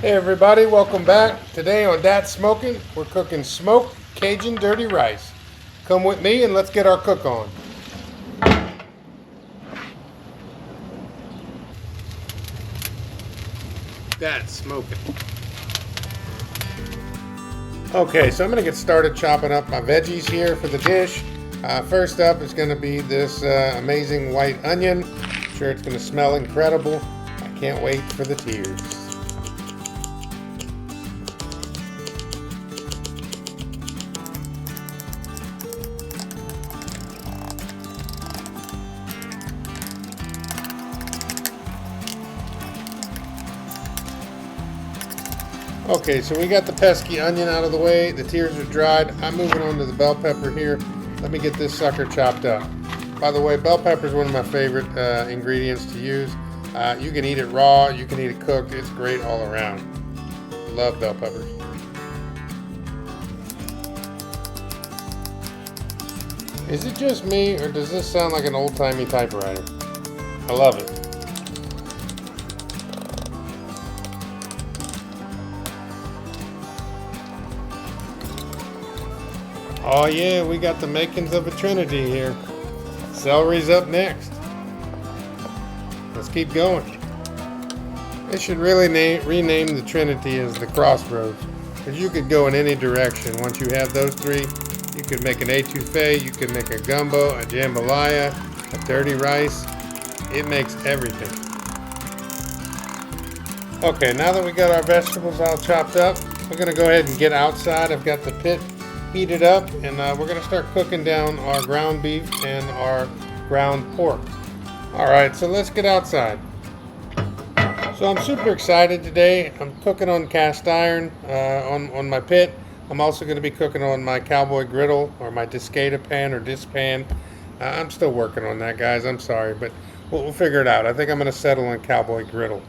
Hey everybody, welcome back. Today on That's Smoking, we're cooking smoked Cajun dirty rice. Come with me and let's get our cook on. That's smoking. Okay, so I'm going to get started chopping up my veggies here for the dish. First up is going to be this amazing white onion. I'm sure it's going to smell incredible. I can't wait for the tears. Okay, so we got the pesky onion out of the way. The tears are dried. I'm moving on to the bell pepper here. Let me get this sucker chopped up. By the way, bell pepper is one of my favorite ingredients to use. You can eat it raw, you can eat it cooked. It's great all around. Love bell peppers. Is it just me, or does this sound like an old-timey typewriter? I love it. Oh yeah, we got the makings of a trinity here. Celery's up next. Let's keep going. They should really rename the trinity as the crossroads, because you could go in any direction. Once you have those three, you could make an etouffee, you could make a gumbo, a jambalaya, a dirty rice. It makes everything. Okay, now that we got our vegetables all chopped up, we're gonna go ahead and get outside. I've got the pit heated up, and we're going to start cooking down our ground beef and our ground pork. Alright, so let's get outside. So I'm super excited today. I'm cooking on cast iron on my pit. I'm also going to be cooking on my cowboy griddle, or my discata pan or dispan. I'm still working on that, guys. I'm sorry, but we'll figure it out. I think I'm going to settle on cowboy griddle.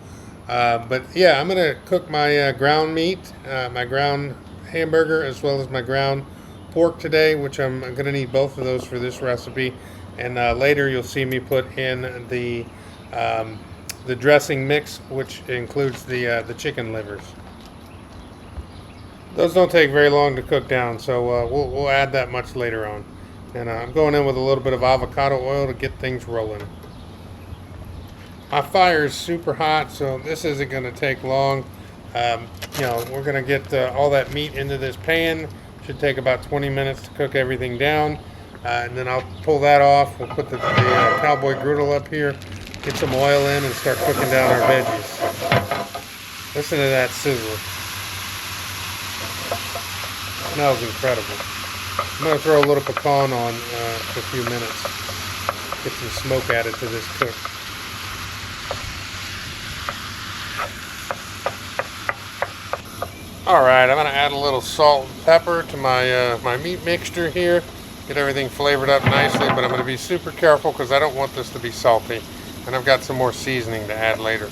But yeah, I'm going to cook my ground meat, my ground hamburger, as well as my ground pork today, which I'm going to need both of those for this recipe. And later you'll see me put in the dressing mix, which includes the chicken livers. Those don't take very long to cook down, so we'll add that much later on. And I'm going in with a little bit of avocado oil to get things rolling. My fire is super hot, so this isn't going to take long. We're going to get all that meat into this pan. Should take about 20 minutes to cook everything down. And then I'll pull that off. We'll put the cowboy griddle up here, get some oil in, and start cooking down our veggies. Listen to that sizzle. Smells incredible. I'm going to throw a little pecan on for a few minutes. Get some smoke added to this cook. Alright, I'm going to add a little salt and pepper to my meat mixture here. Get everything flavored up nicely, but I'm going to be super careful because I don't want this to be salty. And I've got some more seasoning to add later.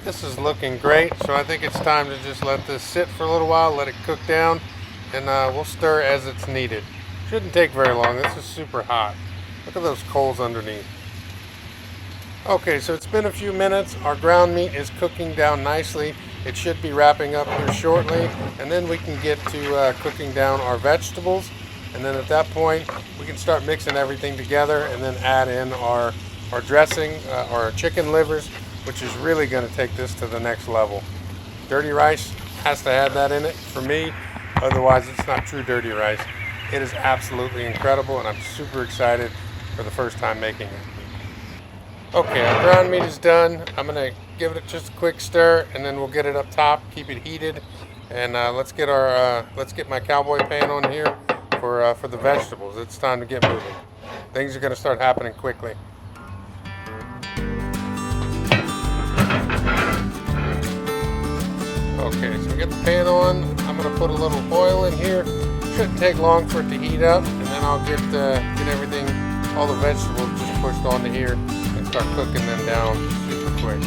This is looking great, so I think it's time to just let this sit for a little while, let it cook down, and we'll stir as it's needed. Shouldn't take very long. This is super hot. Look at those coals underneath. Okay, so it's been a few minutes. Our ground meat is cooking down nicely. It should be wrapping up here shortly, and then we can get to cooking down our vegetables. And then at that point, we can start mixing everything together and then add in our dressing, our chicken livers, which is really going to take this to the next level. Dirty rice has to have that in it for me. Otherwise, it's not true dirty rice. It is absolutely incredible, and I'm super excited for the first time making it. Okay, our ground meat is done. I'm going to give it just a quick stir, and then we'll get it up top, keep it heated, and let's get my cowboy pan on here for the vegetables. It's time to get moving. Things are going to start happening quickly. Okay, so we get the pan on. I'm going to put a little oil in here. Shouldn't take long for it to heat up, and then I'll get everything, all the vegetables just pushed onto here and start cooking them down super quick.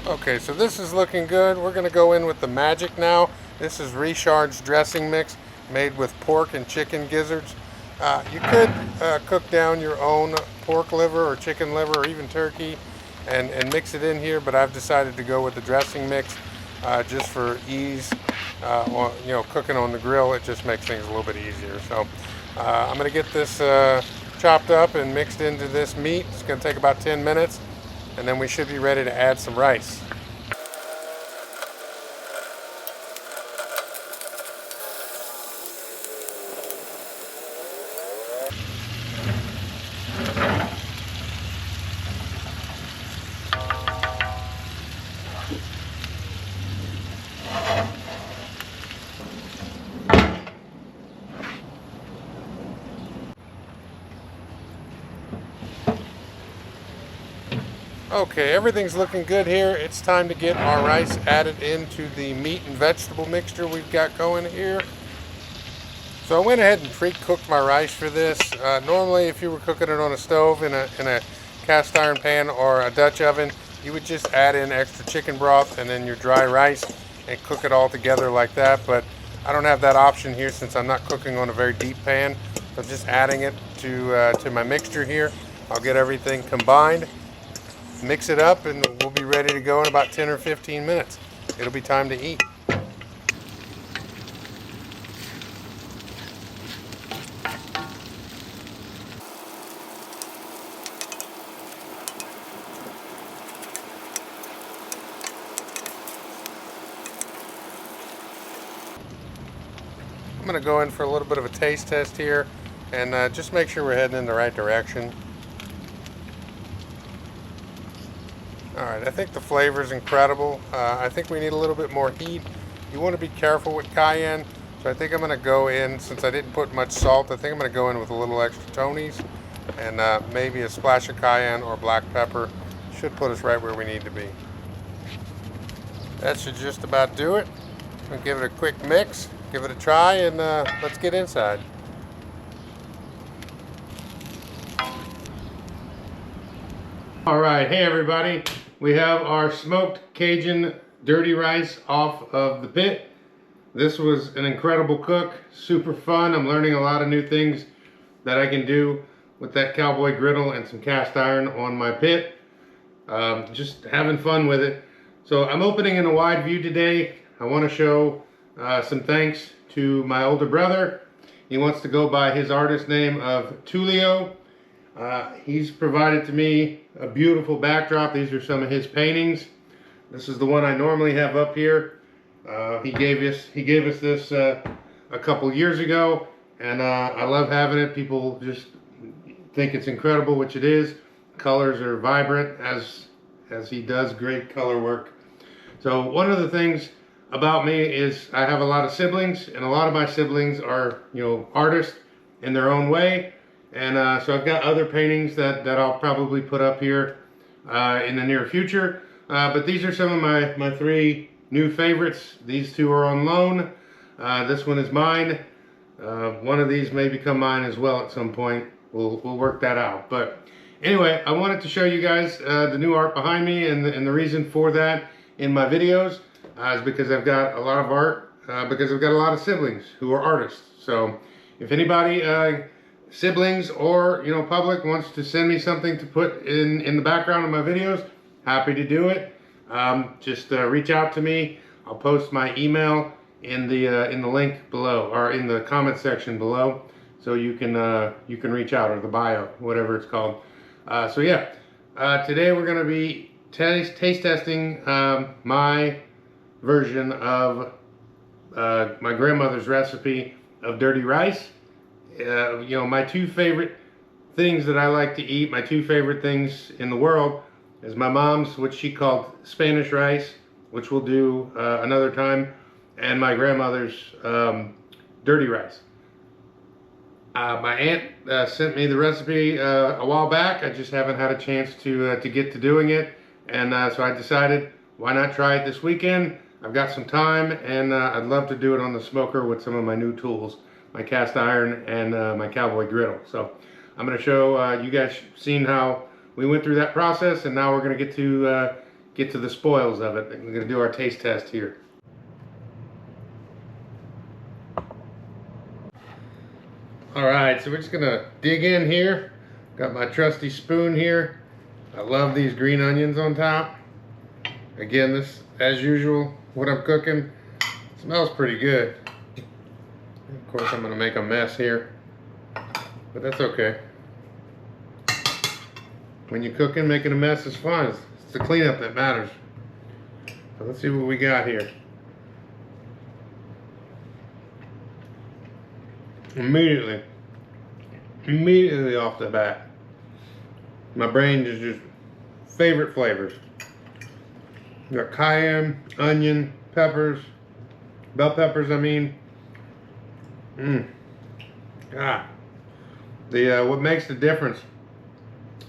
Okay, so this is looking good. We're going to go in with the magic now. This is Richard's dressing mix made with pork and chicken gizzards. You could cook down your own pork liver or chicken liver or even turkey and mix it in here, but I've decided to go with the dressing mix just for ease. Cooking on the grill, it just makes things a little bit easier. So I'm going to get this chopped up and mixed into this meat. It's going to take about 10 minutes, and then we should be ready to add some rice. Okay, everything's looking good here. It's time to get our rice added into the meat and vegetable mixture we've got going here. So I went ahead and pre-cooked my rice for this. Normally, if you were cooking it on a stove in a cast iron pan or a Dutch oven, you would just add in extra chicken broth and then your dry rice and cook it all together like that. But I don't have that option here since I'm not cooking on a very deep pan. So just adding it to my mixture here. I'll get everything combined, mix it up, and we'll be ready to go in about 10 or 15 minutes. It'll be time to eat. I'm going to go in for a little bit of a taste test here and just make sure we're heading in the right direction. Alright, I think the flavor is incredible. I think we need a little bit more heat. You want to be careful with cayenne, so I think I'm going to go in, since I didn't put much salt, I think I'm going to go in with a little extra Tony's and maybe a splash of cayenne or black pepper. Should put us right where we need to be. That should just about do it. I'll give it a quick mix, give it a try, and let's get inside. Alright, hey everybody. We have our smoked Cajun dirty rice off of the pit. This was an incredible cook, super fun. I'm learning a lot of new things that I can do with that cowboy griddle and some cast iron on my pit. Just having fun with it. So I'm opening in a wide view today. I want to show some thanks to my older brother. He wants to go by his artist name of Tulio. He's provided to me a beautiful backdrop. These are some of his paintings. This is the one I normally have up here. He gave us this a couple years ago, and I love having it. People just think it's incredible, which it is. Colors are vibrant, as he does great color work. So one of the things about me is I have a lot of siblings, and a lot of my siblings are, artists in their own way. And so I've got other paintings that I'll probably put up here in the near future. But these are some of my three new favorites. These two are on loan. This one is mine. One of these may become mine as well at some point. We'll work that out. But anyway, I wanted to show you guys the new art behind me, and the reason for that in my videos is because I've got a lot of art, because I've got a lot of siblings who are artists. So if anybody, siblings or public, wants to send me something to put in the background of my videos, happy to do it. Just reach out to me. I'll post my email in the link below, or in the comment section below, so you can reach out, or the bio, whatever it's called. So yeah, today we're going to be taste testing my version of my grandmother's recipe of dirty rice. My two favorite things that I like to eat, my two favorite things in the world, is my mom's, which she called Spanish rice, which we'll do another time, and my grandmother's dirty rice. My aunt sent me the recipe a while back. I just haven't had a chance to get to doing it, and so I decided, why not try it this weekend? I've got some time, and I'd love to do it on the smoker with some of my new tools, my cast iron and my cowboy griddle. So I'm going to show you guys, seen how we went through that process, and now we're going to get to get to the spoils of it. We're gonna do our taste test here. All right, so we're just gonna dig in here. Got my trusty spoon here. I love these green onions on top. Again, this, as usual, what I'm cooking smells pretty good. Of course, I'm gonna make a mess here, but that's okay. When you're cooking, making a mess is fun. It's the cleanup that matters. So let's see what we got here. Immediately off the bat, my brain is just favorite flavors. You got cayenne, onion, peppers, bell peppers, I mean. God. What makes the difference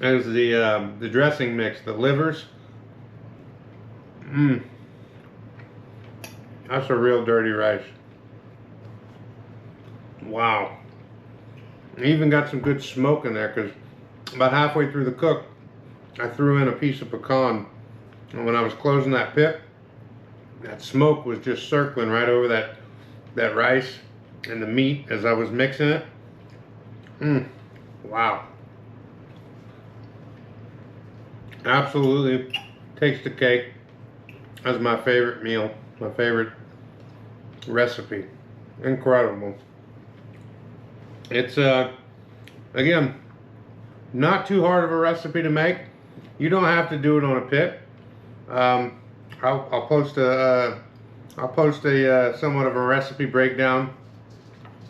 is the dressing mix, the livers. That's a real dirty rice. Wow. Even got some good smoke in there, because about halfway through the cook, I threw in a piece of pecan, and when I was closing that pit, that smoke was just circling right over that rice and the meat as I was mixing it. Wow. Absolutely takes the cake as my favorite meal, my favorite recipe. Incredible. It's again, not too hard of a recipe to make. You don't have to do it on a pit. I'll post a somewhat of a recipe breakdown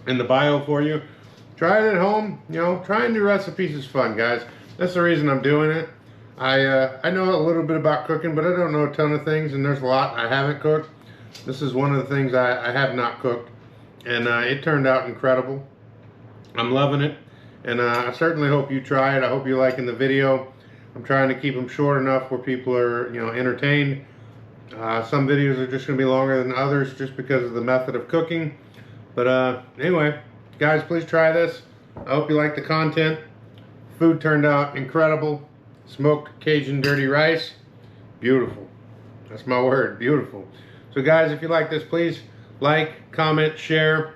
in the bio for you. Try it at home. You know, trying new recipes is fun, guys. That's the reason I'm doing it. I know a little bit about cooking, but I don't know a ton of things, and there's a lot I haven't cooked. This is one of the things I have not cooked, and it turned out incredible. I'm loving it, and I certainly hope you try it. I hope you're liking the video. I'm trying to keep them short enough where people are, you know, entertained. Some videos are just going to be longer than others just because of the method of cooking. But anyway, guys, please try this. I hope you like the content. Food turned out incredible. Smoked Cajun Dirty Rice. Beautiful. That's my word. Beautiful. So guys, if you like this, please like, comment, share,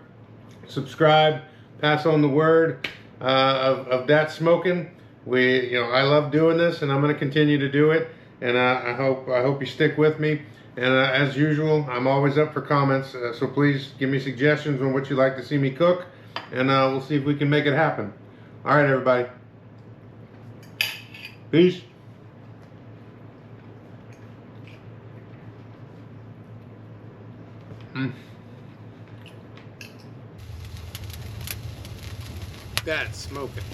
subscribe, pass on the word of that smoking. I love doing this, and I'm going to continue to do it. And I hope you stick with me. And as usual, I'm always up for comments. So please give me suggestions on what you'd like to see me cook, and we'll see if we can make it happen. All right, everybody. Peace. That's smoking.